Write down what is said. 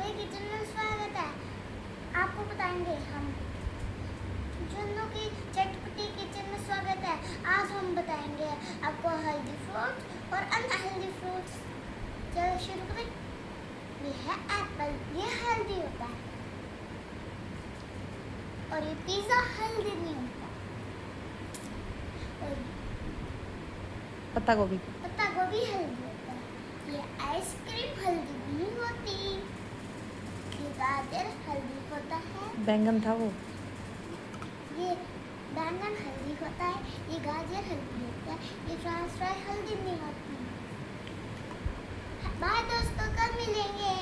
Junnu kitchen में स्वागत है। आपको बताएंगे हम जुन्नू की चटपटी किचन में स्वागत है। आज हम बताएंगे आपको हेल्दी फ्रूट्स और अनहेल्दी फ्रूट्स। चलो शुरू करें। ये है एप्पल, ये हेल्दी होता है और ये पिज्जा हेल्दी नहीं होता। और पत्ता गोभी हेल्दी होता है। ये आइसक्रीम हेल्दी नहीं होती। ये गाजर हेल्दी होता है। बैंगन था वो। ये बैंगन हेल्दी होता है। ये गाजर हेल्दी होता है। ये फ्रेंच फ्राई हेल्दी नहीं होती। बाय दोस्तों, कल मिलेंगे।